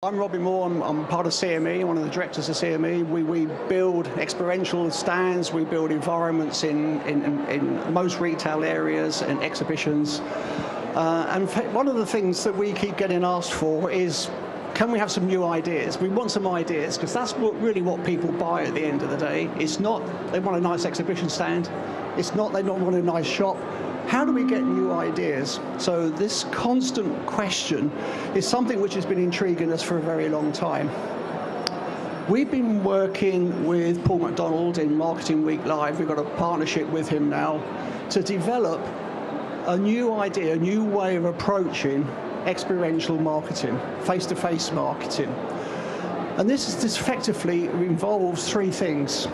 I'm Robbie Moore, I'm part of CME, one of the directors of CME. We build experiential stands, we build environments in most retail areas and exhibitions. And one of the things that we keep getting asked for is, can we have some new ideas? We want some ideas, because that's really what people buy at the end of the day. It's not they want a nice exhibition stand, it's not they don't want a nice shop. How do we get new ideas? So this constant question is something which has been intriguing us for a very long time. We've been working with Paul McDonald in Marketing Week Live. We've got a partnership with him now to develop a new idea, a new way of approaching experiential marketing, face-to-face marketing. And this effectively involves three things.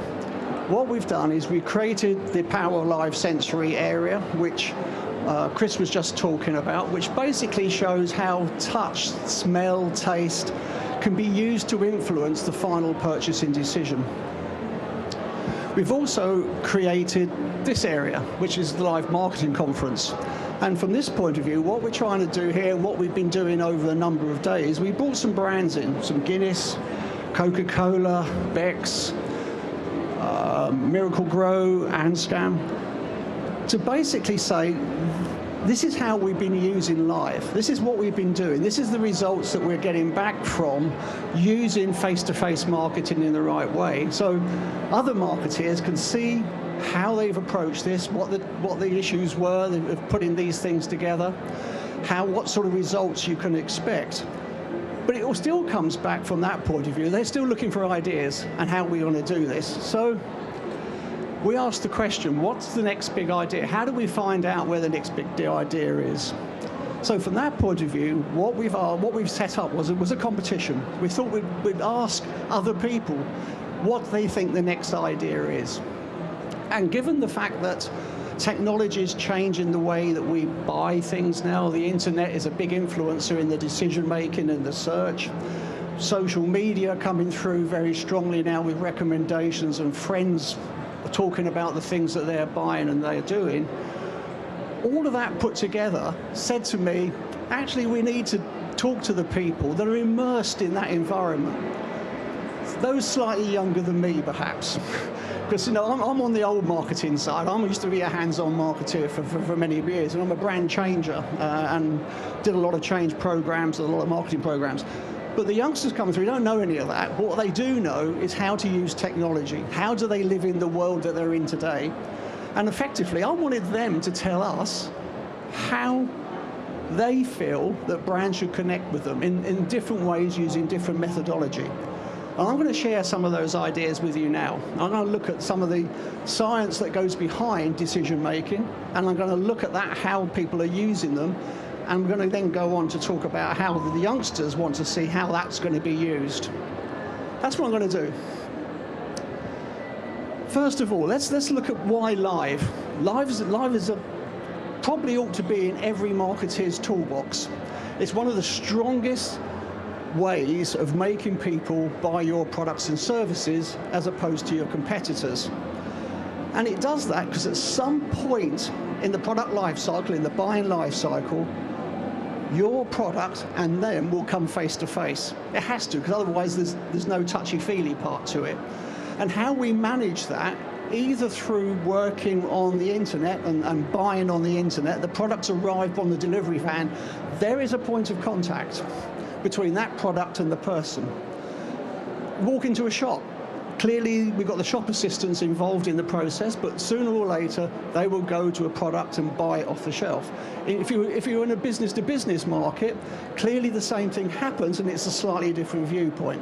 What we've done is we've created the Power of Live sensory area, which Chris was just talking about, which basically shows how touch, smell, taste can be used to influence the final purchasing decision. We've also created this area, which is the Live Marketing Conference. And from this point of view, what we're trying to do here, what we've been doing over a number of days, we brought some brands in, some Guinness, Coca-Cola, Beck's, Miracle Grow, and Scam, to basically say, this is how we've been using Live. This is what we've been doing. This is the results that we're getting back from using face-to-face marketing in the right way. So other marketeers can see how they've approached this, what the issues were of putting these things together, what sort of results you can expect. But it all still comes back from that point of view. They're still looking for ideas and how we're going to do this. So we asked the question, what's the next big idea? How do we find out where the next big idea is? So from that point of view, what we've set up was a competition. We thought we'd ask other people what they think the next idea is. And given the fact that technology is changing the way that we buy things now, the internet is a big influencer in the decision making and the search. Social media coming through very strongly now with recommendations and friends talking about the things that they're buying and they're doing. All of that put together said to me, actually we need to talk to the people that are immersed in that environment. Those slightly younger than me, perhaps. Because, I'm on the old marketing side. I used to be a hands-on marketeer for many years, and I'm a brand changer and did a lot of change programs, a lot of marketing programs. But the youngsters coming through don't know any of that. But what they do know is how to use technology. How do they live in the world that they're in today? And effectively, I wanted them to tell us how they feel that brands should connect with them in different ways using different methodology. And I'm going to share some of those ideas with you now. I'm going to look at some of the science that goes behind decision making, and I'm going to look at that, how people are using them, and we're going to then go on to talk about how the youngsters want to see how that's going to be used. That's what I'm going to do. First of all, let's look at why Live. Live is probably ought to be in every marketeer's toolbox. It's one of the strongest ways of making people buy your products and services as opposed to your competitors. And it does that because at some point in the product life cycle, in the buying life cycle, your product and them will come face to face. It has to, because otherwise there's no touchy-feely part to it. And how we manage that, either through working on the internet and buying on the internet, the products arrive on the delivery van, there is a point of contact between that product and the person. Walk into a shop. Clearly, we've got the shop assistants involved in the process, but sooner or later, they will go to a product and buy it off the shelf. If you're in a business-to-business market, clearly the same thing happens, and it's a slightly different viewpoint.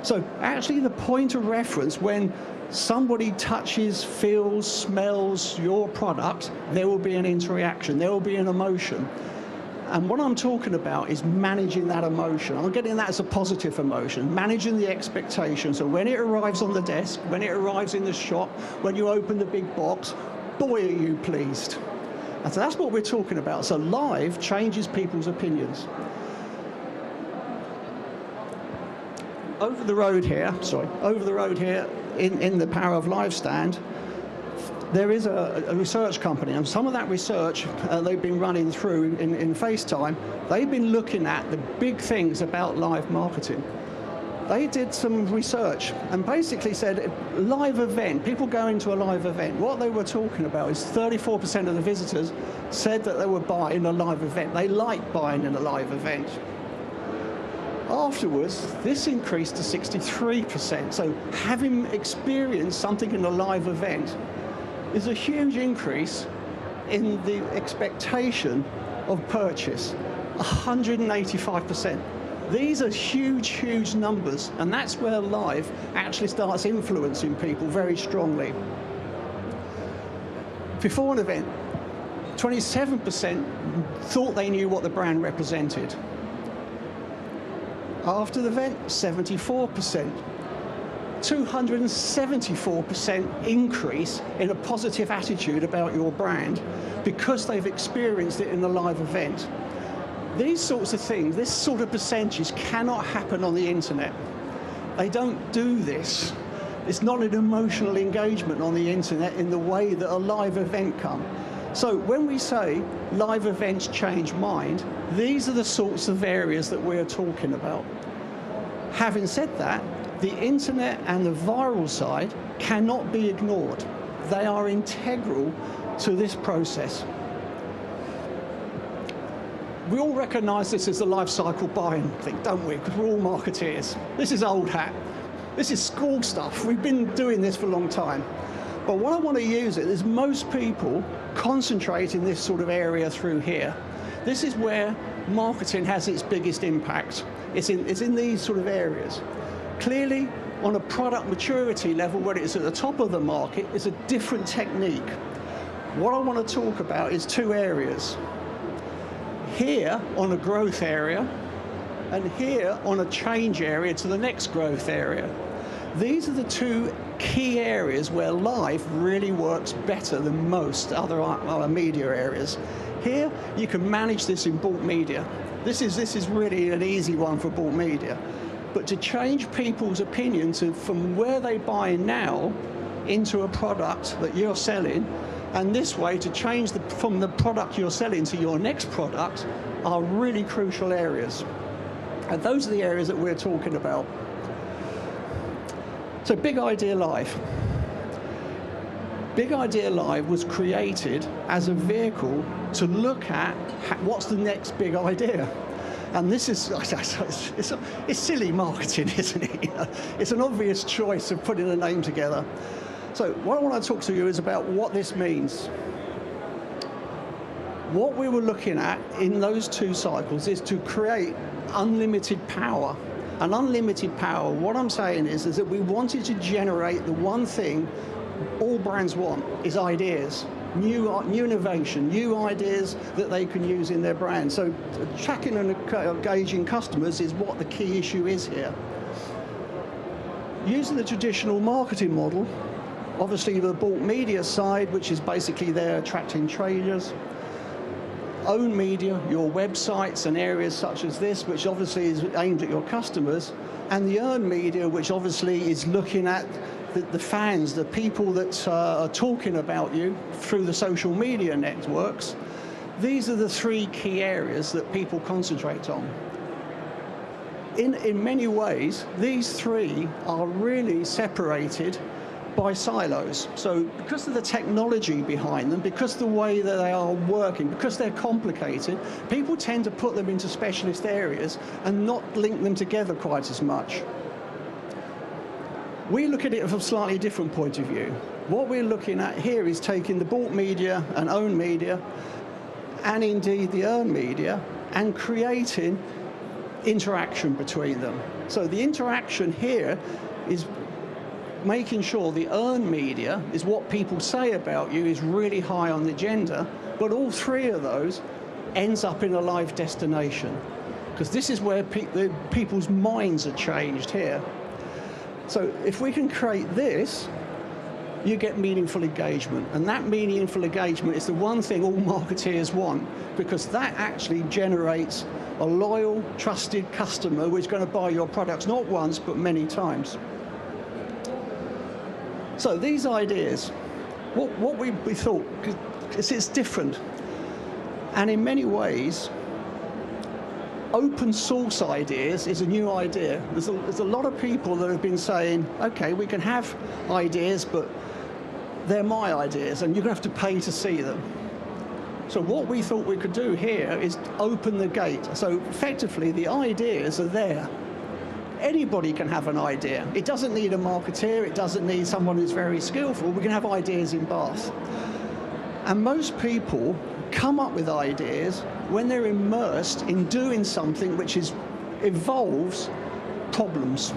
So actually, the point of reference, when somebody touches, feels, smells your product, there will be an interaction, there will be an emotion. And what I'm talking about is managing that emotion. I'm getting that as a positive emotion, managing the expectations. So when it arrives on the desk, when it arrives in the shop, when you open the big box, boy, are you pleased. And so that's what we're talking about. So Live changes people's opinions. Over the road here in the Power of Live stand, there is a research company, and some of that research they've been running through in FaceTime. They've been looking at the big things about live marketing. They did some research and basically said live event, people going to a live event, what they were talking about is 34% of the visitors said that they were buying a live event. They like buying in a live event. Afterwards, this increased to 63%. So having experienced something in a live event is a huge increase in the expectation of purchase, 185%. These are huge, huge numbers, and that's where live actually starts influencing people very strongly. Before an event, 27% thought they knew what the brand represented. After the event, 74%. 274% increase in a positive attitude about your brand because they've experienced it in a live event. These sorts of things, this sort of percentage cannot happen on the internet. They don't do this. It's not an emotional engagement on the internet in the way that a live event can. So when we say live events change mind, these are the sorts of areas that we're talking about. Having said that, the internet and the viral side cannot be ignored. They are integral to this process. We all recognise this as the life cycle buying thing, don't we? Because we're all marketeers. This is old hat. This is school stuff. We've been doing this for a long time. But what I want to use it is most people concentrate in this sort of area through here. This is where marketing has its biggest impact. It's in these sort of areas. Clearly, on a product maturity level, where it's at the top of the market, it's a different technique. What I want to talk about is two areas. Here on a growth area, and here on a change area to the next growth area. These are the two key areas where live really works better than most other media areas. Here, you can manage this in bought media. This is really an easy one for bought media. But to change people's opinion from where they buy now into a product that you're selling, and this way to change from the product you're selling to your next product are really crucial areas. And those are the areas that we're talking about. So Big Idea Live. Big Idea Live was created as a vehicle to look at what's the next big idea. And this is, it's silly marketing, isn't it? It's an obvious choice of putting a name together. So what I want to talk to you is about what this means. What we were looking at in those two cycles is to create unlimited power. And unlimited power, what I'm saying is that we wanted to generate the one thing all brands want, is ideas. New innovation, new ideas that they can use in their brand. So tracking and engaging customers is what the key issue is here. Using the traditional marketing model, obviously the bought media side, which is basically there attracting traders. Own media, your websites and areas such as this, which obviously is aimed at your customers. And the earned media, which obviously is looking at the fans, the people that are talking about you through the social media networks. These are the three key areas that people concentrate on. In many ways, these three are really separated by silos. So because of the technology behind them, because the way that they are working, because they're complicated, people tend to put them into specialist areas and not link them together quite as much. We look at it from a slightly different point of view. What we're looking at here is taking the bought media and owned media, and indeed the earned media, and creating interaction between them. So the interaction here is making sure the earned media is what people say about you is really high on the agenda, but all three of those ends up in a live destination, because this is where people's minds are changed here. So if we can create this, you get meaningful engagement. And that meaningful engagement is the one thing all marketeers want, because that actually generates a loyal, trusted customer who's going to buy your products not once, but many times. So these ideas, what we thought, it's different. And in many ways, open source ideas is a new idea. There's a lot of people that have been saying, okay, we can have ideas, but they're my ideas, and you're going to have to pay to see them. So what we thought we could do here is open the gate. So effectively, the ideas are there. Anybody can have an idea. It doesn't need a marketeer. It doesn't need someone who's very skillful. We can have ideas in Bath. And most people come up with ideas when they're immersed in doing something which involves problems.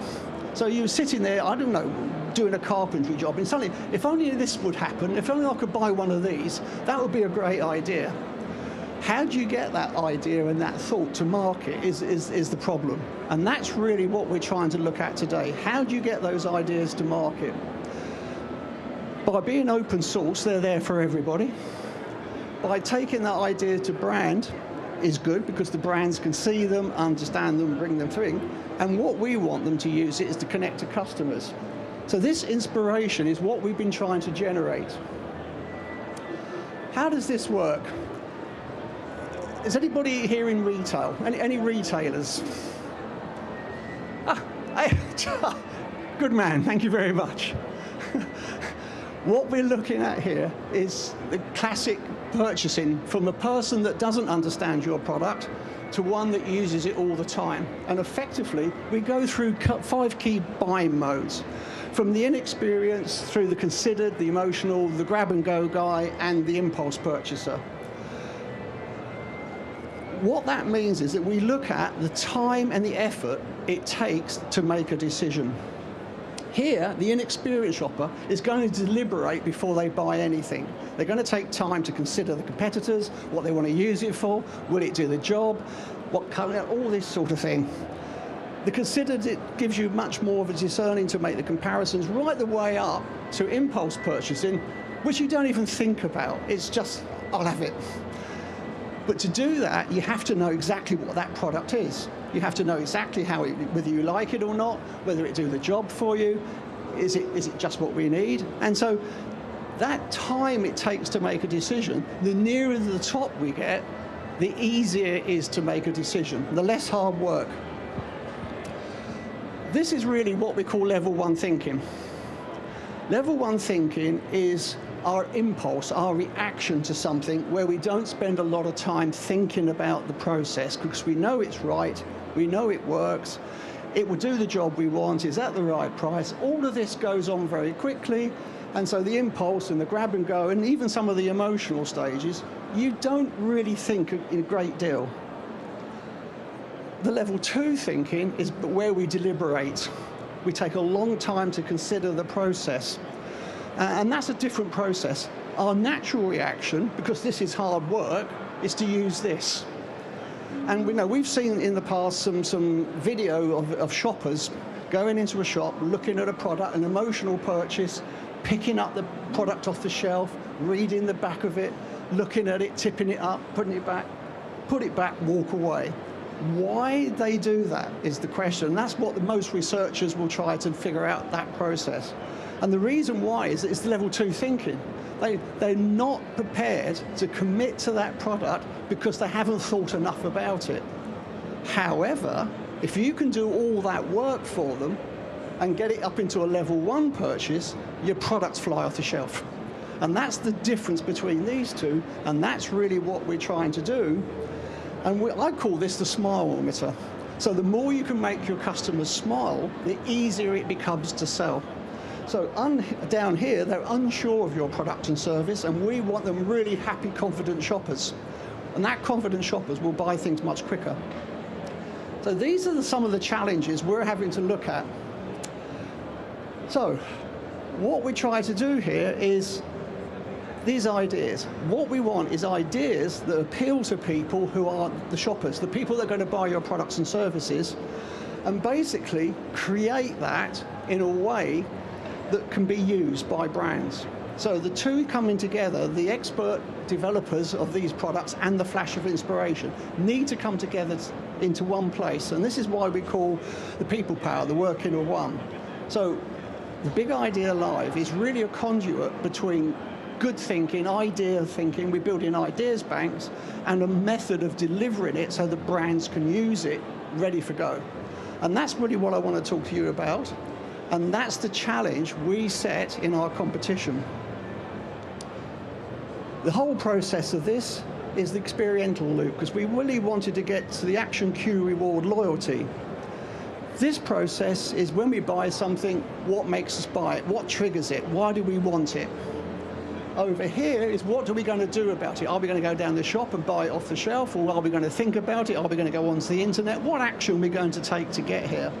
So you're sitting there, I don't know, doing a carpentry job, and suddenly, if only this would happen, if only I could buy one of these, that would be a great idea. How do you get that idea and that thought to market is the problem. And that's really what we're trying to look at today. How do you get those ideas to market? By being open source, they're there for everybody. By taking that idea to brand is good, because the brands can see them, understand them, bring them through. And what we want them to use it is to connect to customers. So this inspiration is what we've been trying to generate. How does this work? Is anybody here in retail? Any retailers? Good man, thank you very much. What we're looking at here is the classic purchasing from a person that doesn't understand your product to one that uses it all the time. And effectively, we go through 5 key buying modes, from the inexperienced through the considered, the emotional, the grab-and-go guy, and the impulse purchaser. What that means is that we look at the time and the effort it takes to make a decision. Here, the inexperienced shopper is going to deliberate before they buy anything. They're going to take time to consider the competitors, what they want to use it for, will it do the job, what color, all this sort of thing. The considered, it gives you much more of a discerning to make the comparisons right the way up to impulse purchasing, which you don't even think about. It's just, I'll have it. But to do that, you have to know exactly what that product is. You have to know exactly whether you like it or not, whether it do the job for you, is it just what we need? And so that time it takes to make a decision, the nearer to the top we get, the easier it is to make a decision, the less hard work. This is really what we call level 1 thinking. Level 1 thinking is our impulse, our reaction to something where we don't spend a lot of time thinking about the process, because we know it's right, we know it works, it will do the job we want, is at the right price. All of this goes on very quickly, and so the impulse and the grab and go, and even some of the emotional stages, you don't really think a great deal. The level 2 thinking is where we deliberate. We take a long time to consider the process. And that's a different process. Our natural reaction, because this is hard work, is to use this. And we know we've seen in the past some video of shoppers going into a shop, looking at a product, an emotional purchase, picking up the product off the shelf, reading the back of it, looking at it, tipping it up, putting it back, put it back, walk away. Why they do that is the question. That's what the most researchers will try to figure out, that process. And the reason why is that it's level 2 thinking. They're not prepared to commit to that product because they haven't thought enough about it. However, if you can do all that work for them and get it up into a level 1 purchase, your products fly off the shelf. And that's the difference between these two, and that's really what we're trying to do. And I call this the smile-meter. So the more you can make your customers smile, the easier it becomes to sell. So down here, they're unsure of your product and service, and we want them really happy, confident shoppers. And that confident shoppers will buy things much quicker. So these are some of the challenges we're having to look at. So what we try to do here is these ideas. What we want is ideas that appeal to people who are the shoppers, the people that are going to buy your products and services, and basically create that in a way that can be used by brands. So the two coming together, the expert developers of these products and the flash of inspiration, need to come together into one place. And this is why we call the people power, the work in a one. So the Big Idea Live is really a conduit between good thinking, idea thinking. We're building ideas banks and a method of delivering it so the brands can use it ready for go. And that's really what I want to talk to you about. And that's the challenge we set in our competition. The whole process of this is the experiential loop, because we really wanted to get to the action, cue, reward, loyalty. This process is when we buy something, what makes us buy it? What triggers it? Why do we want it? Over here is what are we going to do about it? Are we going to go down the shop and buy it off the shelf, or are we going to think about it? Are we going to go onto the internet? What action are we going to take to get here?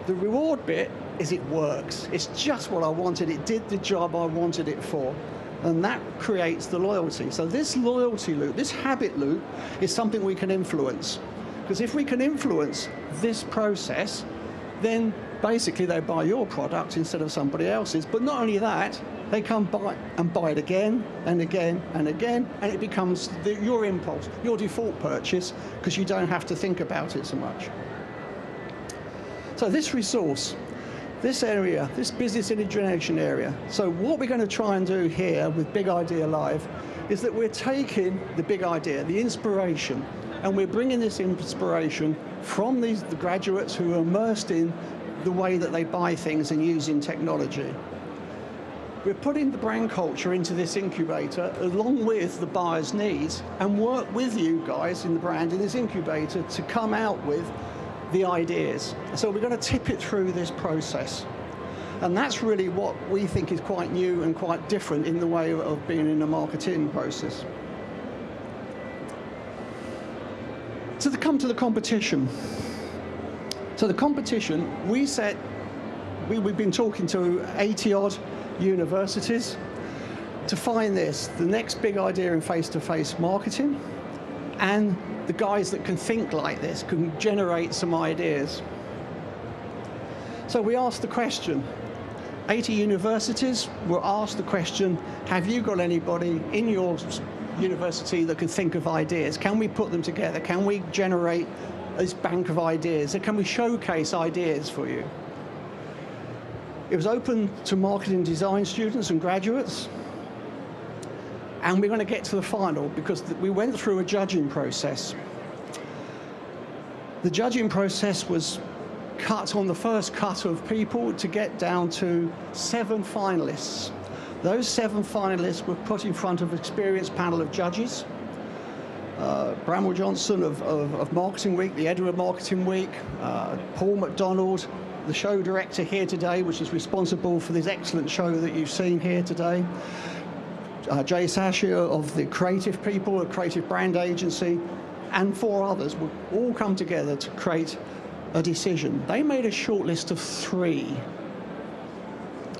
The reward bit is it works. It's just what I wanted. It did the job I wanted it for. And that creates the loyalty. So this loyalty loop, this habit loop, is something we can influence. Because if we can influence this process, then basically they buy your product instead of somebody else's. But not only that, they come buy and buy it again and again and again, and it becomes your impulse, your default purchase, because you don't have to think about it so much. So this resource, this area, this business integration area. So what we're going to try and do here with Big Idea Live is that we're taking the big idea, the inspiration, and we're bringing this inspiration from the graduates who are immersed in the way that they buy things and using technology. We're putting the brand culture into this incubator along with the buyer's needs, and work with you guys in the brand in this incubator to come out with the ideas. So we're going to tip it through this process. And that's really what we think is quite new and quite different in the way of being in a marketing process. So to come to the competition. So the competition, we've been talking to 80-odd universities to find this, the next big idea in face-to-face marketing, and the guys that can think like this, can generate some ideas. So we asked the question, 80 universities were asked the question, have you got anybody in your university that can think of ideas? Can we put them together? Can we generate this bank of ideas? Can we showcase ideas for you? It was open to marketing design students and graduates. And we're going to get to the final because we went through a judging process. The judging process was cut on the first cut of people to get down to 7 finalists. Those 7 finalists were put in front of an experienced panel of judges. Bramwell Johnson of Marketing Week, the Edinburgh Marketing Week, Paul McDonald, the show director here today, which is responsible for this excellent show that you've seen here today. Jay Sasha of the Creative People, a creative brand agency, and 4 others will all come together to create a decision. They made a short list of 3,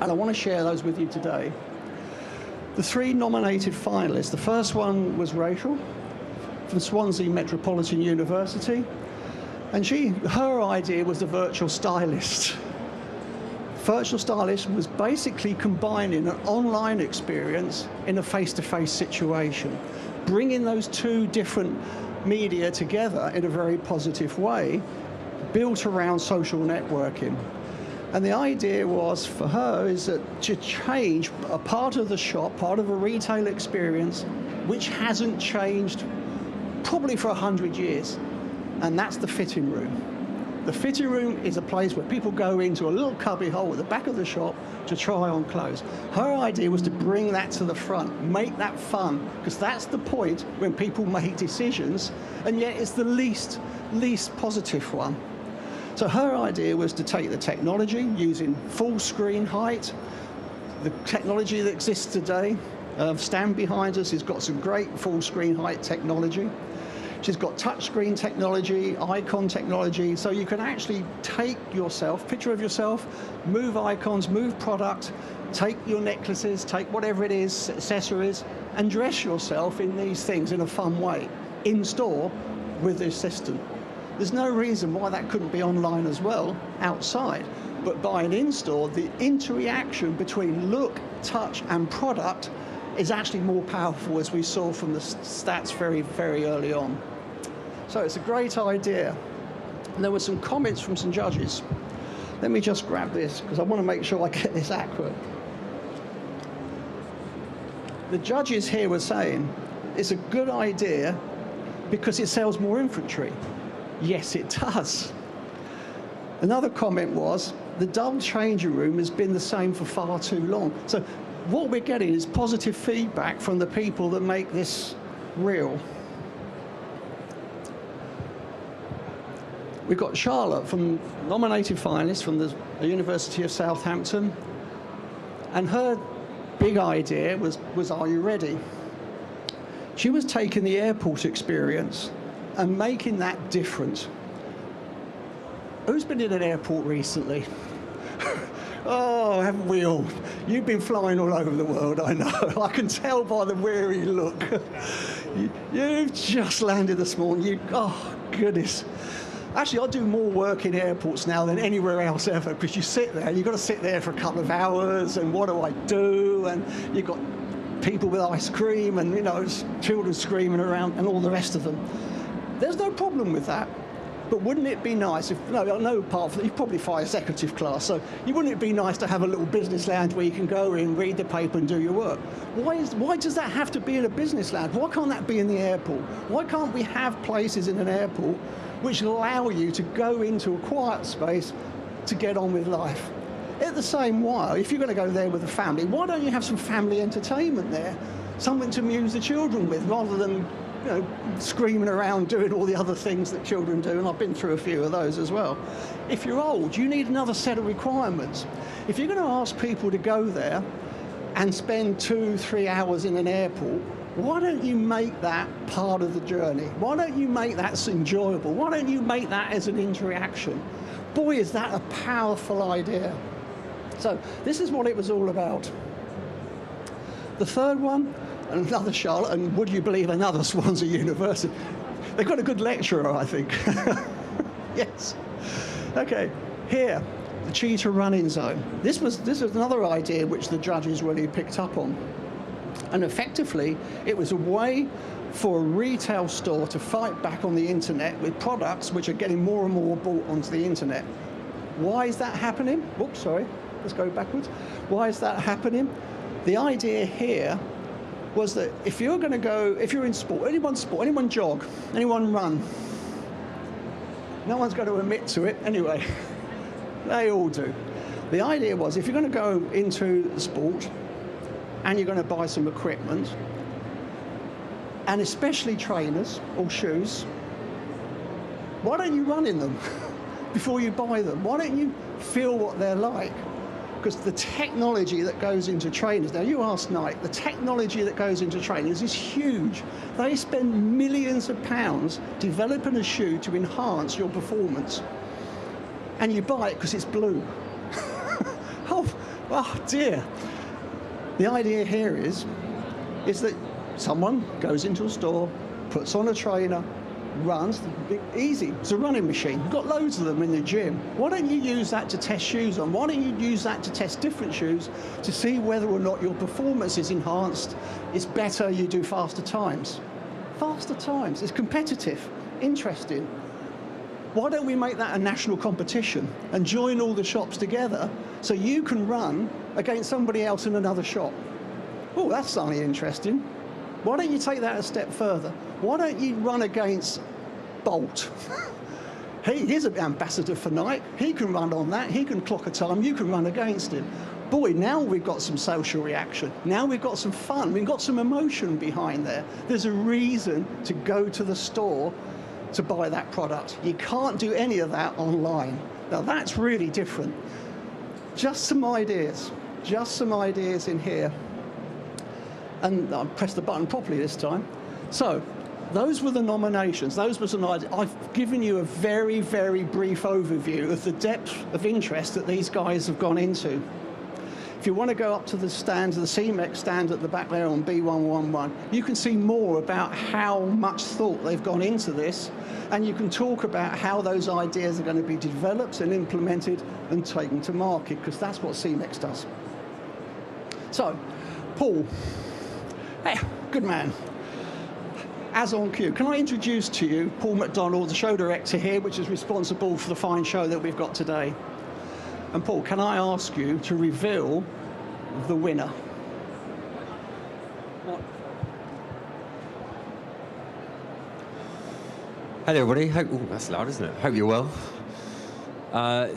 and I want to share those with you today. The 3 nominated finalists, the first one was Rachel from Swansea Metropolitan University, and her idea was the virtual stylist. Virtual stylist was basically combining an online experience in a face-to-face situation, bringing those 2 different media together in a very positive way, built around social networking. And the idea was for her is that to change a part of the shop, part of a retail experience, which hasn't changed probably for 100 years, and that's the fitting room. The fitting room is a place where people go into a little cubby hole at the back of the shop to try on clothes. Her idea was to bring that to the front, make that fun, because that's the point when people make decisions, and yet it's the least positive one. So her idea was to take the technology using full screen height, the technology that exists today. Stan behind us has got some great full screen height technology. She's got touchscreen technology, icon technology, so you can actually take yourself, picture of yourself, move icons, move product, take your necklaces, take whatever it is, accessories, and dress yourself in these things in a fun way, in store with the assistant. There's no reason why that couldn't be online as well, outside. But by an in-store, the interaction between look, touch, and product is actually more powerful, as we saw from the stats very, very early on. So it's a great idea. And there were some comments from some judges. Let me just grab this, because I want to make sure I get this accurate. The judges here were saying it's a good idea because it sells more infantry. Yes, it does. Another comment was, the dull changing room has been the same for far too long. So what we're getting is positive feedback from the people that make this real. We've got Charlotte, from nominated finalist from the University of Southampton, and her big idea was Are you ready? She was taking the airport experience and making that different. Who's been in an airport recently? Oh, haven't we all? You've been flying all over the world, I know. I can tell by the weary look. You've just landed this morning. Oh, goodness. Actually, I do more work in airports now than anywhere else ever, because you sit there, you've got to sit there for a couple of hours, and what do I do? And you've got people with ice cream, and, you know, children screaming around, and all the rest of them. There's no problem with that. But wouldn't it be nice if, no, apart from, you probably fly executive class, so wouldn't it be nice to have a little business lounge where you can go in, read the paper and do your work? Why does that have to be in a business lounge? Why can't that be in the airport? Why can't we have places in an airport which allow you to go into a quiet space to get on with life? At the same while, if you're going to go there with a family, why don't you have some family entertainment there? Something to amuse the children with, rather than, you know, screaming around doing all the other things that children do, and I've been through a few of those as well. If you're old, you need another set of requirements. If you're going to ask people to go there and spend 2-3 hours in an airport, why don't you make that part of the journey? Why don't you make that enjoyable? Why don't you make that as an interaction? Boy, is that a powerful idea. So this is what it was all about. The third one, another Charlotte, and would you believe another Swansea University. They've got a good lecturer, I think. Yes. Okay, here, the cheetah running zone. This was another idea which the judges really picked up on. And effectively, it was a way for a retail store to fight back on the internet with products which are getting more and more brought onto the internet. Why is that happening? Whoops, sorry, let's go backwards. Why is that happening? The idea here was that if you're going to go, if you're in sport, anyone jog, anyone run, no one's going to admit to it anyway. They all do. The idea was, if you're going to go into the sport and you're going to buy some equipment, and especially trainers or shoes, why don't you run in them before you buy them? Why don't you feel what they're like? Because the technology that goes into trainers, now you ask Nike, the technology that goes into trainers is huge. They spend millions of pounds developing a shoe to enhance your performance. And you buy it because it's blue. Oh dear. The idea here is that someone goes into a store, puts on a trainer, runs, easy, it's a running machine. You've got loads of them in the gym. Why don't you use that to test shoes on? Why don't you use that to test different shoes to see whether or not your performance is enhanced, it's better, you do faster times. Faster times, it's competitive, interesting. Why don't we make that a national competition and join all the shops together so you can run against somebody else in another shop? Oh, that's something interesting. Why don't you take that a step further? Why don't you run against Bolt? He's an ambassador for Nike. He can run on that. He can clock a time. You can run against him. Boy, now we've got some social reaction. Now we've got some fun. We've got some emotion behind there. There's a reason to go to the store to buy that product. You can't do any of that online. Now that's really different. Just some ideas in here. And I pressed the button properly this time. So those were the nominations. Those were some ideas. I've given you a very, very brief overview of the depth of interest that these guys have gone into. If you want to go up to the stand, the CMEX stand at the back there on B111, you can see more about how much thought they've gone into this, and you can talk about how those ideas are going to be developed and implemented and taken to market, because that's what CMEX does. So, Paul. Hey, good man. As on cue, can I introduce to you Paul McDonald, the show director here, which is responsible for the fine show that we've got today. And Paul, can I ask you to reveal the winner? Hello, everybody. Ooh, that's loud, isn't it? Hope you're well.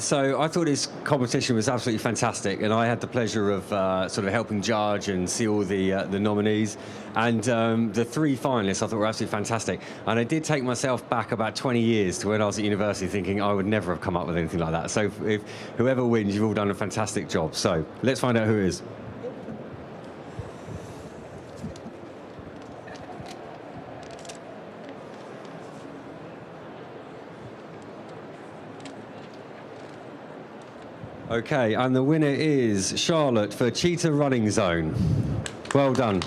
So I thought this competition was absolutely fantastic, and I had the pleasure of sort of helping judge and see all the nominees. And the three finalists I thought were absolutely fantastic. And I did take myself back about 20 years to when I was at university, thinking I would never have come up with anything like that. So if whoever wins, you've all done a fantastic job. So let's find out who it is. Okay, and the winner is Charlotte for Cheetah Running Zone. Well done.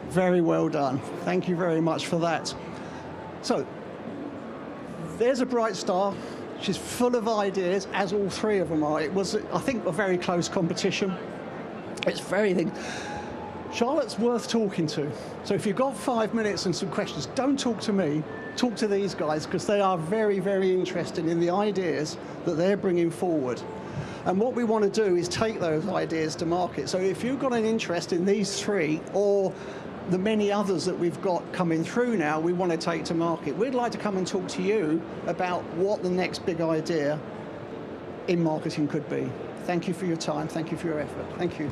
Very well done. Thank you very much for that. So, there's a bright star. She's full of ideas, as all three of them are. It was, I think, a very close competition. It's very... Charlotte's worth talking to. So if you've got 5 minutes and some questions, don't talk to me. Talk to these guys, because they are very, very interested in the ideas that they're bringing forward. And what we want to do is take those ideas to market. So if you've got an interest in these three, or the many others that we've got coming through now, we want to take to market, we'd like to come and talk to you about what the next big idea in marketing could be. Thank you for your time. Thank you for your effort. Thank you.